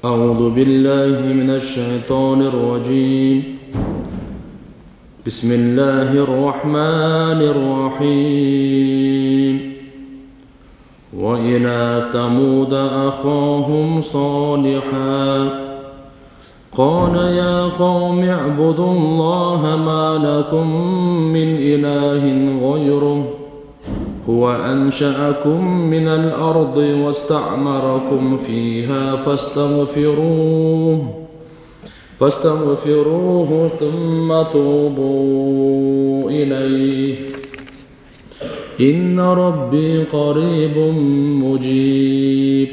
أعوذ بالله من الشيطان الرجيم. بسم الله الرحمن الرحيم. وإلى ثمود أخاهم صالحا قال يا قوم اعبدوا الله ما لكم من إله غيره هو أنشأكم من الأرض واستعمركم فيها فاستغفروه ثم توبوا إليه إن ربي قريب مجيب.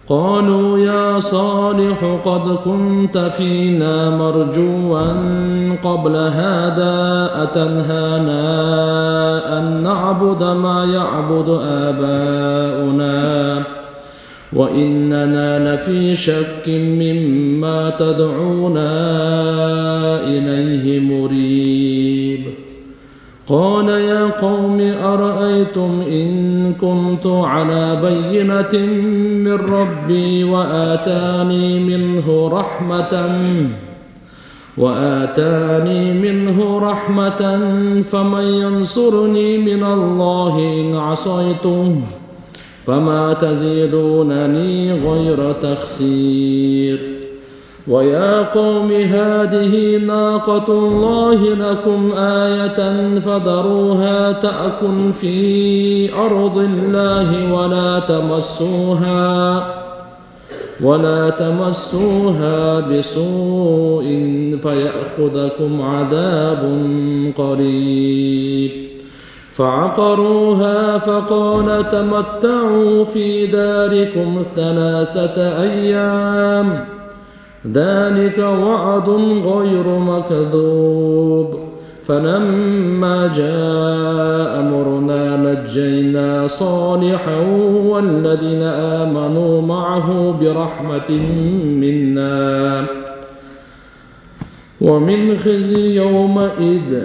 قالوا يا صالح قد كنت فينا مرجوا قبل هذا أتنهانا أن نعبد ما يعبد آباؤنا وإننا لفي شك مما تدعونا إليه مريب. قال يا قوم أرأيتم إن كنت على بينة من ربي وآتاني منه رحمة فمن ينصرني من الله إن عصيته فما تزيدونني غير تخسير. ويا قوم هذه ناقة الله لكم آية فذروها تأكل في أرض الله ولا تمسوها بسوء فيأخذكم عذاب قريب. فعقروها فقال تمتعوا في داركم 3 أيام ذلك وعد غير مكذوب. فلما جاء أمرنا نجينا صالحا والذين آمنوا معه برحمة منا ومن خزي يومئذ.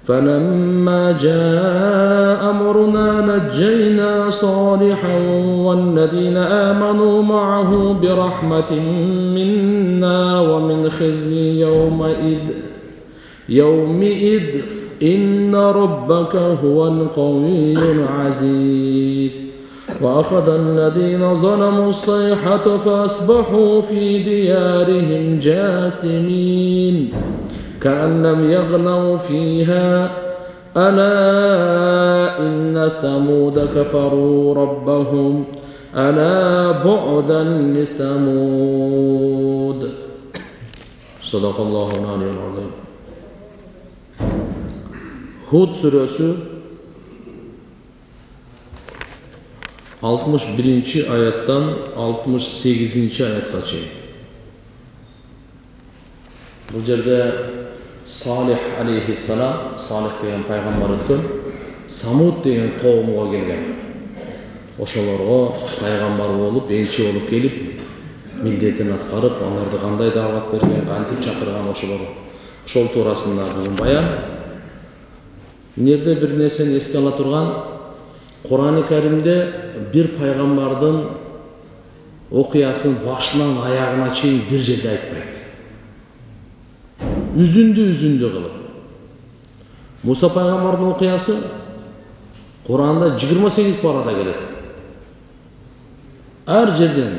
فلما جاء أمرنا نجينا صالحا والذين آمنوا معه برحمة منا ومن خزي يومئذ إن ربك هو القوي العزيز. وأخذ الذين ظلموا الصيحة فأصبحوا في ديارهم جاثمين كأن لم يغنوا فيها ألا إن ثمود كفروا ربهم ألا بعدا لثمود. صدق الله العلي العظيم. Hud suresi 61. ayettan 68. ayetga чейин. Bu yerde Salih aleyhisselam, Salih degen payg'ambar o'tgan, Samud degen qavmga kelgan. Oşolarga payg'ambar bo'lib, elchi bo'lib kelib, milletini atqarib, onlarga qanday da'vat bergan, qanday chaqirgan oşolar. Ошол туурасында бүгүн баян. Нерде бир нерсени эске ала турган, Кур'ан-ы Каримде бир пайгамбардын окуясын башынан аягына чейин бир жерде айтпайт. Үзүндү кылып. Муса пайгамбардын окуясы Кур'анда 28 парада келет. Ар жерден.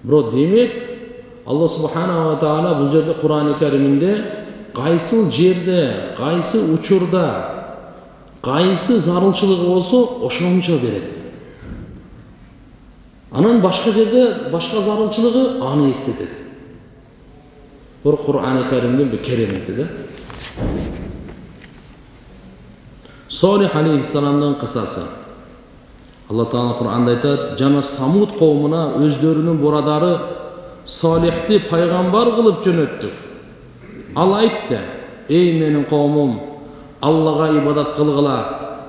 Бирок демек Аллах субханаху ва таала бул жерде Кур'ан-ы Кариминде кайсы жерде, кайсы учурда, кайсы зарылчылыгы болсо ошончо берет. Анан башка жерде башка зарылчылыгы аны эстетет. Бул Кур'ан-ы Каримдин бир керемети да. Солих алейхиссаламдын кысасы. Алла Таала Кур'анда айтат: "Жана Самуд кавмына өздөрүнүн бурадары Солихти пайгамбар кылып жөнөттүк. Ал айтты: Эй менин кавмум, Аллага ибадат кылгыла.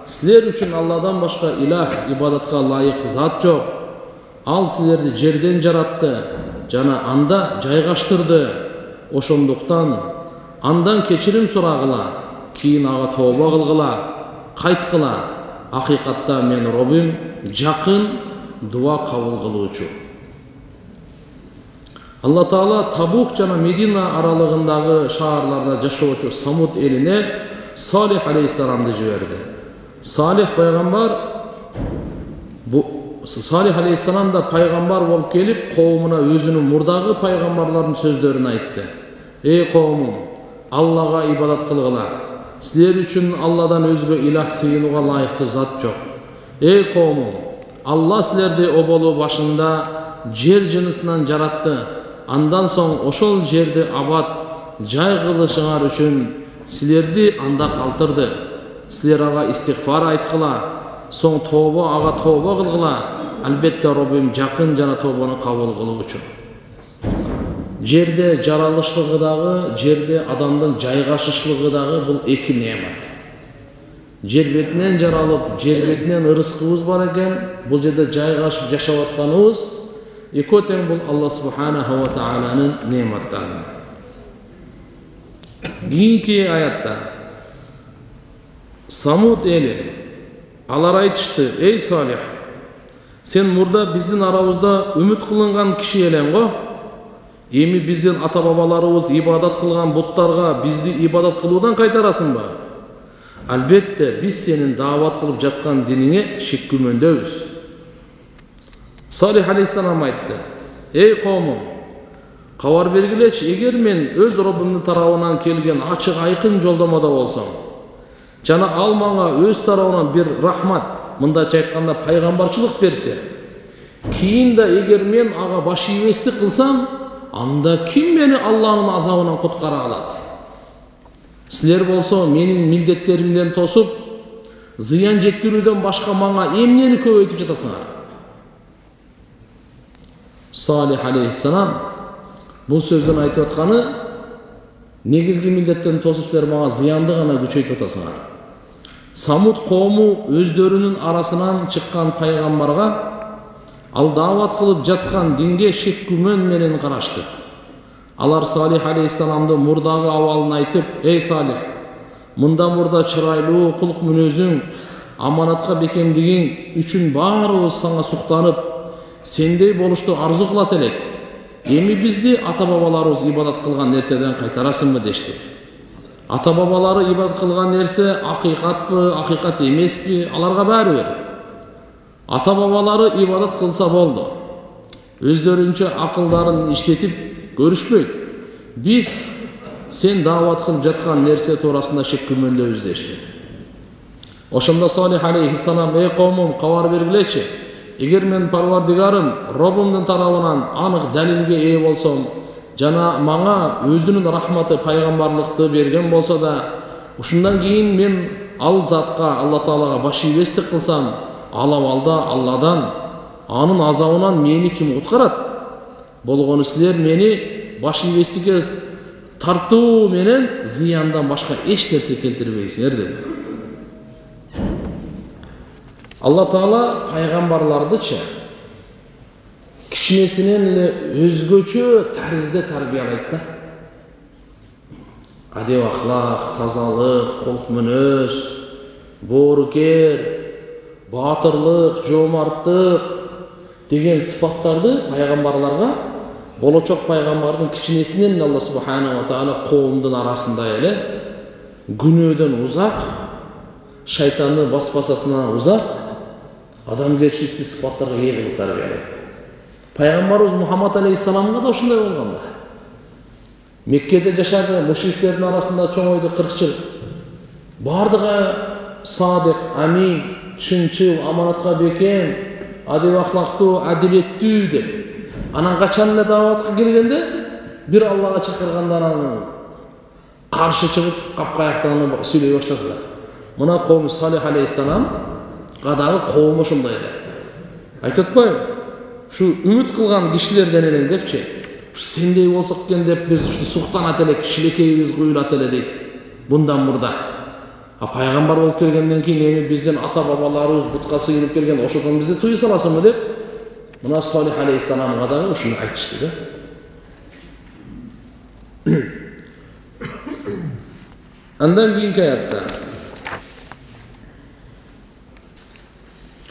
Силер үчүн Алладан башка илах, ибадатка лайык зат жок. Ал силерди жерден жаратты, жана анда жайгаштырды. Ошондуктан андан кечирим сурагыла, кийин ага тооба кылгыла, кайткыла. Акыйкатта мен Роббим жакын дуа кабыл кылуучу." Алла Таала Табук жана Медина аралыгындагы шаарларда жашоочу Самуд элине Салих алейхиссаламды жиберди. Салих пайгамбар Салих алейхиссалам да пайгамбар болуп келип, коомуна өзүнүн мурдагы пайгамбарлардын сөздөрүн айтты. Эй коомум, Аллага ибадат кылгыла. Силер үчүн Алладан өзгө илах сыйынууга лайыктуу зат жок. Эй коомум, Алла силерди оболу башында жер жынысынан жаратты. Андан соң ошол жерди абад жай кылышыңар үчүн силерди анда калтырды. Силер ага истигфар айткыла, соң ага тооба кылгыла. Албетте Роббим жакын жана тообаны кабыл кылуучу. Жерде жаралышлыгы дагы, жерде адамдын жайгашышлыгы дагы бул эки неамат. Жер бетинен жаралып, жер бетинен ырыскыбыз бар экен, бул жерде жайгашып жашап атканыбыз экөө тең бул Алла субханаху ва тааланын неаматтары. Кийинки аятта Самуд эли алар айтышты: "Эй Салих, сен мурда биздин арабызда үмүт кылынган киши элең го? Эми биздин ата-бабаларыбыз ибадат кылган буттарга бизди ибадат кылуудан кайтарасыңбы? Албетте биз сенин даават кылып жаткан диниңе шек күмөндөбүз." Салих алейхиссалам айтты: "Эй коомум, кабар бергилечи, эгер мен өз Роббумдун тарабынан келген ачык айкын жолдомодо болсом, жана ал мага өз тарабынан бир рахмат, мындайча айтканда пайгамбарчылык берсе, кийин да эгер мен ага баш ийбестик кылсам, анда ким мени Алланын азабынан куткара алат? Силер болсо менин милдеттеримден тосуп, зыян жеткирүүдөн башка мага эмнени көбөйтүп жатасыңар?" Салих алейхиссалам бул сөздөн айтып атканы, негизги милдеттен тосуп силер мага зыянды гана күчөйтүп атасыңар. Самуд коому өздөрүнүн арасынан чыккан пайгамбарга ал даават кылып жаткан динге шек күмөн менен карашты. Алар Салих алейхиссаламды мурдагы абалын айтып: "Эй Салих, мындан мурда чырайлуу кулк мүнөзүң, аманатка бекемдигиң үчүн баарыбыз сага суктанып, сендей болушту арзу кылат элек. Эми бизди ата-бабаларыбыз ибадат кылган нерседен кайтарасыңбы?" дешти. Ата-бабалары ибадат кылган нерсе акыйкатпы, акыйкат эмеспи, аларга баары бир. Ата-бабалары ибадат кылса болду. Өздөрүнчө акылдарын иштетип көрүшпөйт. Биз сен даават кылып жаткан нерсе туурасында шек күмөндөбүз дешти. Ошондо Салих алейхиссалам: "Эй коомум, кабар бергилечи, эгер мен Парвардигарым Роббумдун тарабынан анык далилге ээ болсом, жана мага өзүнүн рахматы пайгамбарлыкты берген болсо да, ушундан кийин мен ал затка, Алла Таалага баш ийбестик кылсам, ал абалда Алладан, анын азабынан мени ким куткарат? Болгону силер мени баш ийбестикке тартуу менен зыяндан башка эч нерсе келтирбейсиңер" деди. Алла Таала пайгамбарлардычы кичинесинен эле өзгөчө таризде тарбиялайт да. Адеп ахлак, тазалык, колк мүнөз, боорукер, баатырлык, жоомарттык деген сыпаттарды пайгамбарларга, болочок пайгамбардын кичинесинен Алла субханаху ва таала коомдун арасында эле күнөөдөн узак, шайтандын баспасасынан узак, адамгерчиликтүү сыпаттарга ээ кылып тарбиялайт. Пайгамбарыбыз Мухаммад алейхиссаламга да ошондой болгон да. Меккеде жашады, мушриктердин арасында чоңойду 40 жыл. Бардыгы садык, амин, чынчыл, аманатка бекем, адеп ахлактуу, адилеттүү деп. Анан качан эле дааватка келгенде, бир Аллага чакыргандан анан каршы чыгып, капкаяктан сүйлөй баштады. Мына коом Салих алейхиссалам дагы коом ошондой эле. Айтып атпайбы? Şu үмүт кылган кишилерден элең депчи. Сендей болсок экен деп биз ушу суктанат элек, шилекейибиз куюлат эле дейт. Bundan murda. Пайгамбар болуп келгенден кийин эми биздин ата-бабаларыбыз бутка сыйынып келген ошодон бизди тыйы саласыңбы деп, мына Салих алейхиссаламга дагы ушуну айтышты да. Андан кийинки аятта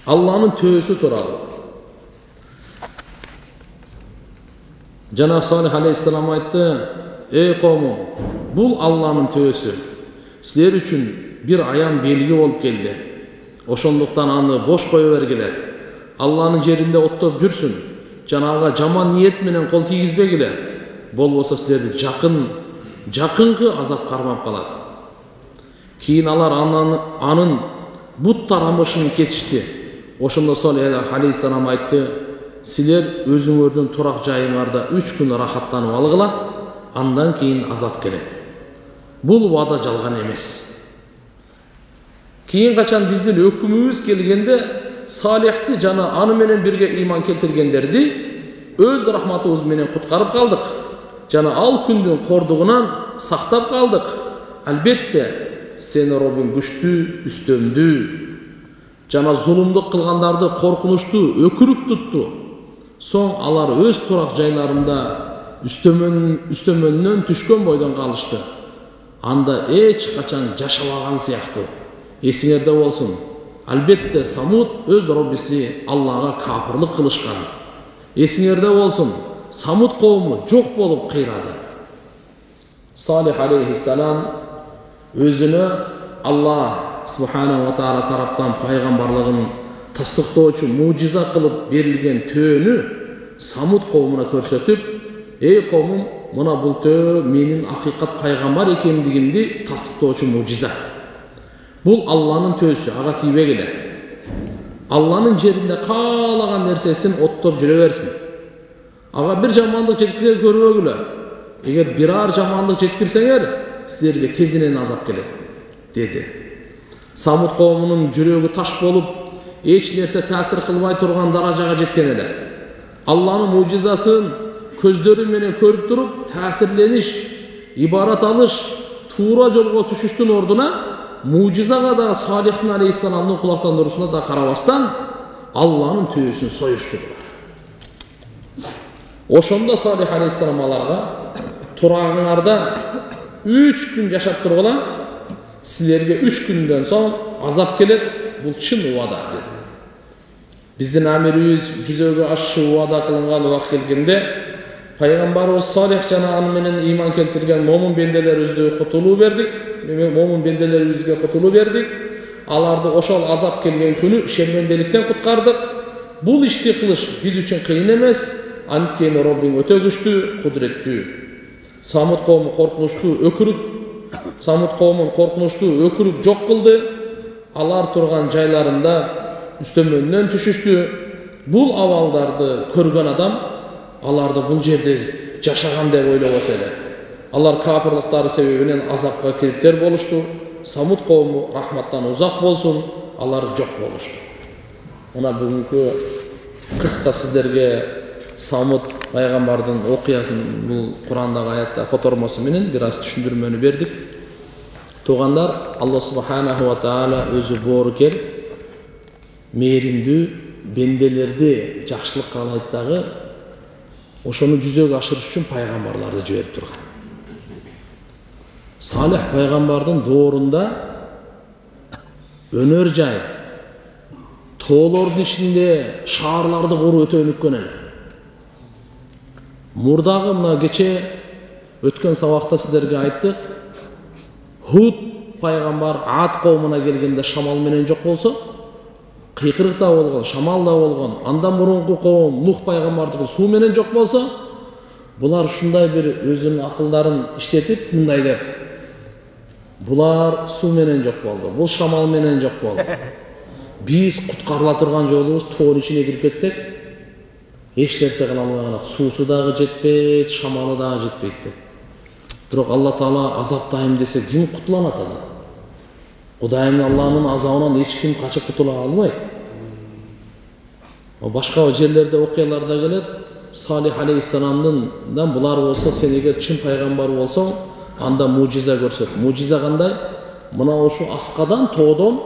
Алланын төөсү тууралуу. Жана Салих алейхиссалам айтты: "Эй коомум, бул Алланын төбөсү. Силер үчүн бир аян белги болуп келди. Ошондуктан аны бош кое бергиле. Алланын жеринде оттоп жүрсүн. Жанага жаман ниет менен кол тийгизбегиле. Болбосо силерди жакынкы азап кармап калат." Кийин алар анын бут тарамышын кесишти. Ошондо Салих алейхиссалам айтты: "Силер өзүңөрдүн турак жайыңарда 3 күн рахаттанып алгыла, андан кийин азап келет. Бул убада жалган эмес." Кийин качан биздин өкүмүбүз келгенде Салихти жана аны менен бирге ыйман келтиргендерди өз рахматыбыз менен куткарып калдык жана ал күндүн кордугунан сактап калдык. Албетте сени Роббиң күчтүү, үстөмдүү жана зулумдук кылгандарды коркунучтуу, өкүрүк тутту. Соң алар өз турак жайларында үстөмөннөн түшкөн бойдон калышты. Анда эч качан жашабаган сыяктуу. Эсиңерде болсун. Албетте Самуд өз Роббиси Аллага капырлык кылышкан. Эсиңерде болсун. Самуд коому жок болуп кыйрады. Салих алейхиссалам өзүнө Алла субхана ва таала тараптан пайгамбарлыгын тастыктоочу мужиза кылып берилген төөнү Самуд коомуна көрсөтүп: "Эй коомум, мына бул төө менин акыйкат пайгамбар экендигимди тастыктоочу мужиза. Бул Алланын төөсү, ага тийбегиле. Алланын жеринде каалаган нерсесин оттоп жүрө берсин. Ага бир жамандык жеткирсе көрбөгүлө. Эгер бирар жамандык жеткирсеңер, силерге тезинен азап келет", деди. Самуд коомунун жүрөгү таш болуп, эч нерсе таасир кылбай турган даражага жеткен эле. Алланын мужизасын көздөрү менен көрүп туруп, таасирлениш, ибарат алыш, туура жолго түшүштүн ордуна мужизага да Салихтин алейхиссаламдын кулактандыруусуна да карабастан Алланын төөсүн союштурлар. Ошондо Салих алейхиссалам аларга: "Турагыңарда 3 күн жашап тургула, силерге 3 күндөн соң азап келет, бул чын убада" деди. Биздин амирибиз жүзөгө ашышы убада кылынган убак келгенде пайгамбарыбыз Салих жана аны менен ыйман келтирген момун бенделерибизге кутулуу бердик. Момун бенделерибизге кутулуу бердик. Аларды ошол азап келген күнү шерменделиктен куткардык. Бул ишти кылыш биз үчүн кыйын эмес. Анткени Роббиң өтө күчтүү, кудуреттүү. Самуд коому коркунучтуу өкүрүк жок кылды. Алар турган жайларында үстөмөннөн түшүштү. Бул абалдарды көргөн адам аларды бул жерде жашаган деп ойлобос эле. Алар капырлыктары себебинен азапка кириптер болушту. Самуд коому рахматтан узак болсун, алар жок болушту. Мына бүгүнкү кыска сиздерге Самуд пайгамбардын окуясын бул Курандагы аятта котормосу менен бир аз түшүндүрмөнү бердик. Туугандар, Алла субханаху ва таала өзү боорукер, мээримдүү бенделерди жакшылыкка каалайт дагы ошону жүзөгө ашырыш үчүн пайгамбарларды жиберип турган. Салих пайгамбардын доорунда өнөр жай, тоолордун ичинде шаарларды куруу өтө өнүккөн эле. Мурдагы мына кече өткөн сабакта сиздерге айттык. Худ пайгамбар Ад коомуна келгенде шамал менен жок болсо, кыйкырык да болгон, шамал да болгон. Андан мурунку коом Нух пайгамбардыкы суу менен жок болсо, булар ушундай бир өзүнүн акылдарын иштетип мындай деп: булар суу менен жок болду, бул шамал менен жок болду. Биз куткарыла турган жолубуз тоонун ичине кирип кетсек, эч нерсе кыла албай калат. Суусу дагы жетпейт, шамалы дагы жетпейт деп. Бирок Алла Таала азаптайм десе ким кутуланат анда? Кудайым Алланын азабынан эч ким качып кутула албайт. Башка жерлерде окуяларда келет. Салих алейхиссаламдан булар болсо, сен эгер чын пайгамбар болсоң, анда мужиза көрсөт. Мужиза кандай? Мына ошу аскадан, тоодон,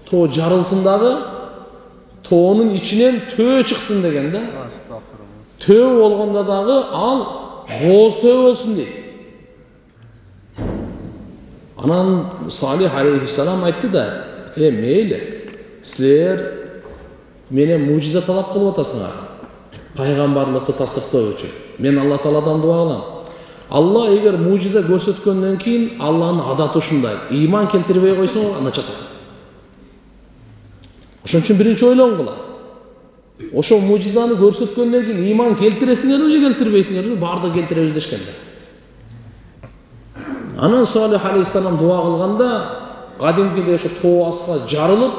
тоо жарылсын дагы, тоонун ичинен төө чыксын деген да. Төө болгондо дагы ал бооз төө болсун дейт. Анан Салих алейхиссалам айтты да: мейли, силер менен мужиза талап кылып атасыңар. Пайгамбарлыкты тастыктоо үчүн. Мен Алла Тааладан дуа кылам. Алла эгер мужиза көрсөткөндөн кийин Алланын адаты ушундай. Ыйман келтирбей койсоң, анда чатат. Ошон үчүн биринчи ойлонгула. Ошо мужизаны көрсөткөндөн кийин ыйман келтиресиңерби же келтирбейсиңерби? Барды келтиребиз дешкенде. Анан Салих алейхиссалам дуа кылганда кадимкидей ошо тоо аска жарылып,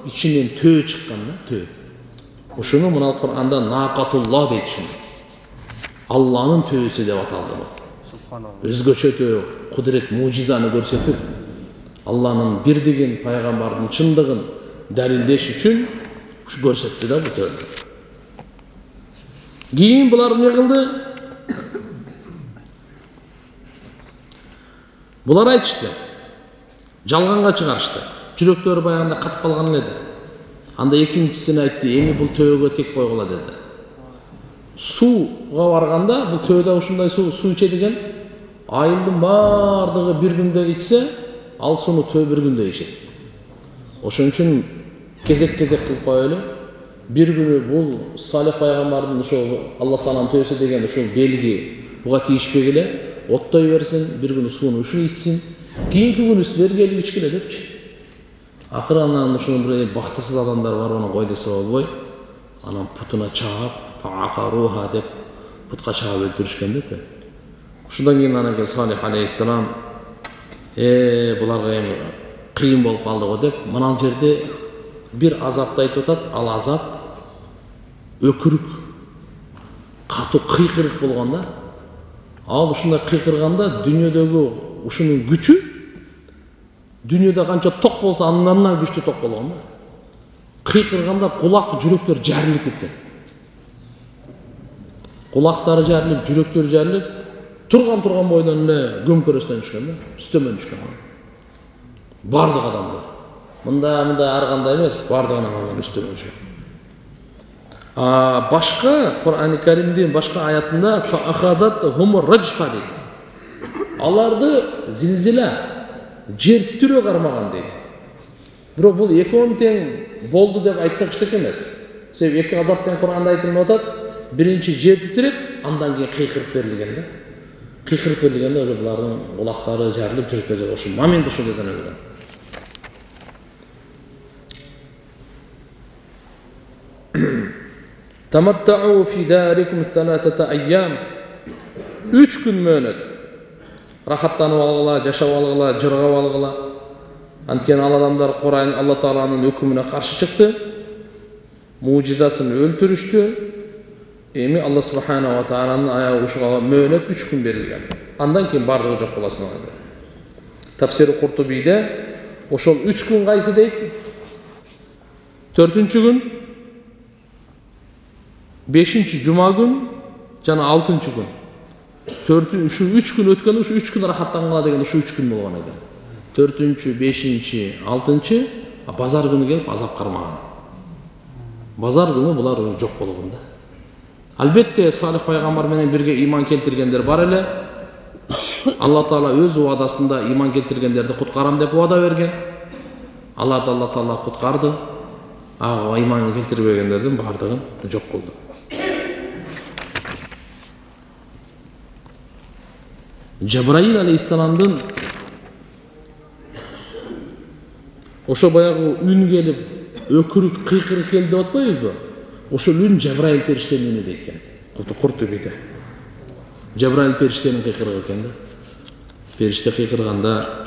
ичинен төө чыккан да, төө. Ошону мына Кур'анда нақатулла дейт шуну. Алланын төөсү деп аталды. Өзгөчө төө, кудурет, мужизаны көрсөтүп, Алланын бирдигин, пайгамбардын чындыгын далилдеш үчүн көрсөттү да бу төөдү. Кийин булар эмне кылды? Булар айтышты. Жалганга чыгарышты. Жүрөктөрү баягында катып калган эле. Анда экинчисине айтты, эми бул төөгө тек койгула деди. Сууга барганда, бул төөдө ушундай суу ичет экен. Айылдын бардыгы бир күндө ичсе, ал сууну төө бир күндө ичет. Ошон үчүн кезек-кезек кылып коелу. Бир күнү бул Салих пайгамбардын ошол Алла Тааланын төөсү деген ушул белги буга тийишпек эле. Оттой берсин, бир күнү сууну ушу ичсин. Кийинки күнү силер келип ичкиле депчи. Акыры анан ушуну бир бактысыз адамдар бар, аны кой десе болбой. Анан путуна чаап, фаакаруха деп путка чаап өлтүрүшкөн да. Ушундан кийин анан Салих алейхиссалам буларга эми кыйын болуп калды го деп, мына жерде бир азапты айтып атат. Ал азап өкүрүк, катуу кыйкырык болгон да. Ал ушундай кыйкырганда дүйнөдөгү ушунун күчү дүйнөдө канча ток болсо андан күчтүү ток болгон да. Кыйкырганда кулак, жүрөктөр жарылып кеткен. Кулактары жарылып, жүрөктөрү жарылып, турган бойдон эле көмкөрөстөн түшкөн да, үстөмөн түшкөн. Бардык адамдар. Мында ар кандай эмес, бардыгынан үстөмөн түшкөн. Башка Кур'ан-ы Каримдин башка аятында фаахадат хум раджфа дейт. Аларды зилзила, жер титирөө кармаган дейт. Бирок бул экөөнүн тең болду деп айтсак эчтеке эмес. Себеби эки азаптын Кур'анда айтылып атат. Биринчи жер титиреп, андан кийин кыйкырып берилген да. Кыйкырып берилгенде булардын кулактары жарылып, жүрөктөрү ошол момент ошондойдон өлгөн. Tamatta'u fi darikum 3 ayyam. 3 gün möhlet. Rahatlanıp algıla, жашап алгыла, жыргап алгыла. Анткени ал адамдар Кур'ан Алла Тааланын өкүмүнө каршы чыкты. Мужизасын өлтүрүштү. Эми Алла Субхана ва Тааланын аягы ушуга möhlet 3 gün берилген. Андан кийин бардыгы жок боласың анда. Тафсир Куртубийде ошол 3 gün кайсы дейт? 4-cü gün, 5-ci cuma gün, жана 6-cı gün. 3 gün өткөндө ушу 3 gün рахаттангыла деген ушу 3 gün болгон экен. 4-cü, 5-ci, 6-cı базар күнү келип азап кармаган. Базар күнү булар жок болгон да. Албетте Салих пайгамбар менен бирге ыйман келтиргендер бар эле. Алла Таала өз уадасында ыйман келтиргендерди куткарам деп уада берген. Алла Таала куткарды. Ыйман келтирбегендердин бардыгын жок кылды. Жабраил алейхиссаламдын ошо баягы үн келип, өкүрүк, кыйкырык келди деп атпайбызбы? Ошол үн Жабраил периштенин үнү дейт экен. Куртубийде. Жабраил периштенин кыйкырыгы экен да. Периште кыйкырганда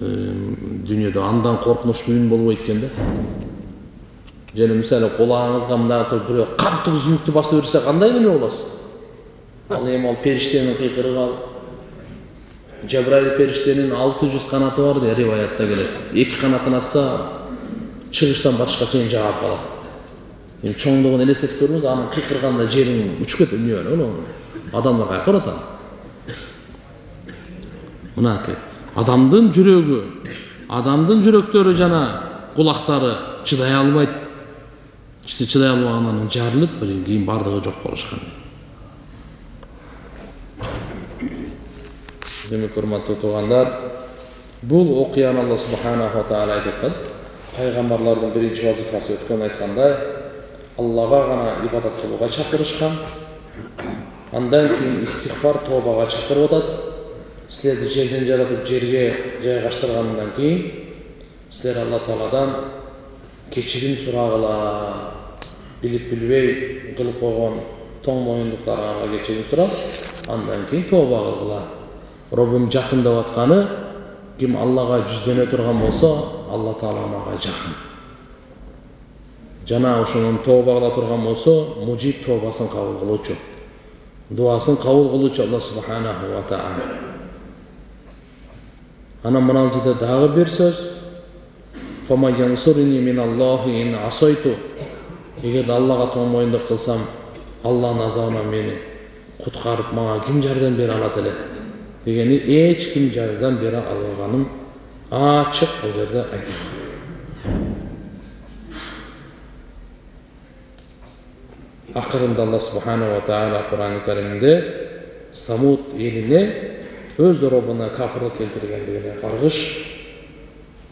дүйнөдө андан коркунучтуу үн болбойт экен да. Жана мисалы кулагыңызга мындай бирөө катуу звукту басып берсе кандай неме болосуз? Ал эми ал периштенин кыйкырыгы ал. Жабраил периштенин 600 канаты бар деп риваятта келет. 2 канатын assa чыгыштан батышка чейин жаап калат. Эми чоңдугун элестетип көрүңүз, анын кыйкырганда жериң учуп кетет үнүнөн. Адамдар кайкыр атат. Мынакей. Адамдын жүрөгү, адамдын жүрөктөрү жана кулактары чыдай албайт. Чыдай албагандан жарылып, кийин бардыгы жок болушкан. Демек, урматтуу туугандар, бул окуяны Алла Субханаху ва Таала айтат. Пайгамбарлардын биринчи вазифасы өткөн айткандай, Аллага гана ибадат кылууга чакырышкан. Андан кийин истигфар, тобага чакырып атат. Силерди жерден жаратып жерге жайгаштыргандан кийин силер Алла Тааладан кечирим сурагыла. Билип билбей кылып койгон тоң моюндуктарга кечирим сурап, андан кийин тоба кылгыла. Роббим жакын деп атканы, ким Аллага жүздөнө турган болсо, Алла Таала мага жакын. Жана ошонун тоба кыла турган болсо, мужиб тобасын кабыл кылуучу, дуасын кабыл кылуучу Алла субханаху ва таала. Ана мына жерде дагы бир сөз. Фама янсурини миналлахи ин асайту. Эгер Аллага тоң моюндук кылсам, Алланын азабынан мени куткарып мага ким жардам бере алат эле? Дегени эч ким жардам бере алганын ачык бул жерде айтылат. Акырында Алла субханаху ва таала Кур'ан-ы Каримде Самуд элине өз робуна кафырлык келтиргендигине каргыш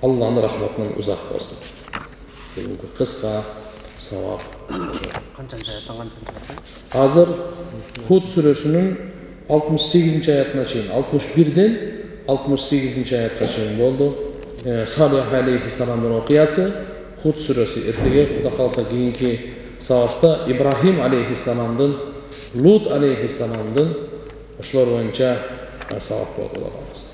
Алланын рахматынан узак болсун. Бүгүнкү кыска савап. Азыр Худ сүрөсүнүн 68 аятына чейин, 61ден 68 аятка чейин болду. Салих алейхиссаламдын окуясы. Худ сүрөсү эртеге Кудай калса кийинки сабакта Ибрахим алейхиссаламдын, Лут алейхиссаламдын ошолор боюнча сабак болуп калабыз.